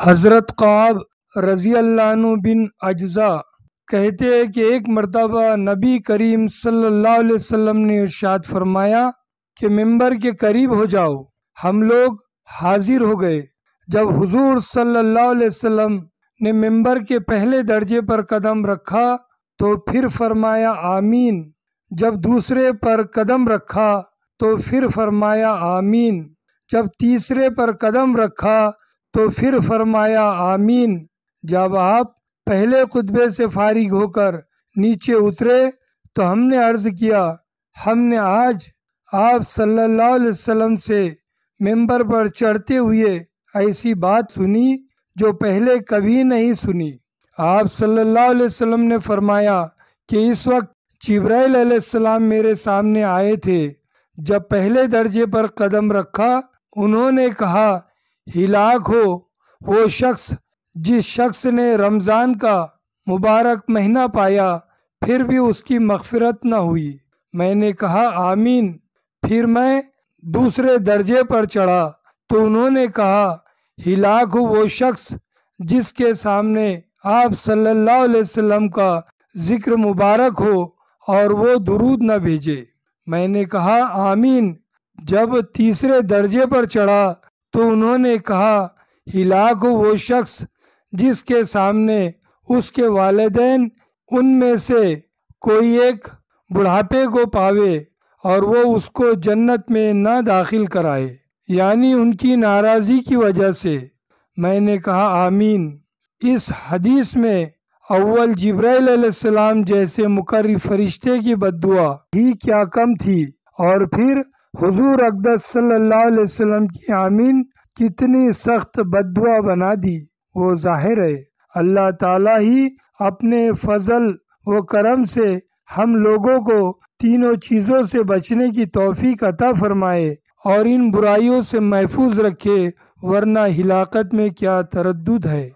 حضرت قعب رضی اللہ عنہ بن اجزا کہتے ہیں کہ ایک مرتبہ نبی کریم صلی اللہ علیہ وسلم نے ارشاد فرمایا کہ ممبر کے قریب ہو جاؤ۔ ہم لوگ حاضر ہو گئے۔ جب حضور صلی اللہ علیہ وسلم نے ممبر کے پہلے درجے پر قدم رکھا تو پھر فرمایا آمین، جب دوسرے پر قدم رکھا تو پھر فرمایا آمین، جب تیسرے پر قدم رکھا تو پھر فرمایا آمین۔ جب آپ پہلے خطبے سے فارغ ہو کر نیچے اترے تو ہم نے عرض کیا، ہم نے آج آپ صلی اللہ علیہ وسلم سے ممبر پر چڑھتے ہوئے ایسی بات سنی جو پہلے کبھی نہیں سنی۔ آپ صلی اللہ علیہ وسلم نے فرمایا کہ اس وقت جبرائیل علیہ السلام میرے سامنے آئے تھے۔ جب پہلے درجے پر قدم رکھا انہوں نے کہا، ہلاک ہو وہ شخص جس شخص نے رمضان کا مبارک مہینہ پایا پھر بھی اس کی مغفرت نہ ہوئی۔ میں نے کہا آمین۔ پھر میں دوسرے درجے پر چڑھا تو انہوں نے کہا، ہلاک ہو وہ شخص جس کے سامنے آپ صلی اللہ علیہ وسلم کا ذکر مبارک ہو اور وہ درود نہ بھیجے۔ میں نے کہا آمین۔ جب تیسرے درجے پر چڑھا تو انہوں نے کہا، ہلاک ہو وہ شخص جس کے سامنے اس کے والدین ان میں سے کوئی ایک بڑھاپے کو پاوے اور وہ اس کو جنت میں نہ داخل کرائے، یعنی ان کی ناراضی کی وجہ سے۔ میں نے کہا آمین۔ اس حدیث میں اول جبرائیل علیہ السلام جیسے مقرب فرشتے کی بددعا ہی کیا کم تھی، اور پھر حضور اقدس صلی اللہ علیہ وسلم کی آمین کتنی سخت بددعا بنا دی۔ وہ ظاہر ہے اللہ تعالیٰ ہی اپنے فضل و کرم سے ہم لوگوں کو تینوں چیزوں سے بچنے کی توفیق عطا فرمائے اور ان برائیوں سے محفوظ رکھے، ورنہ ہلاکت میں کیا تردد ہے۔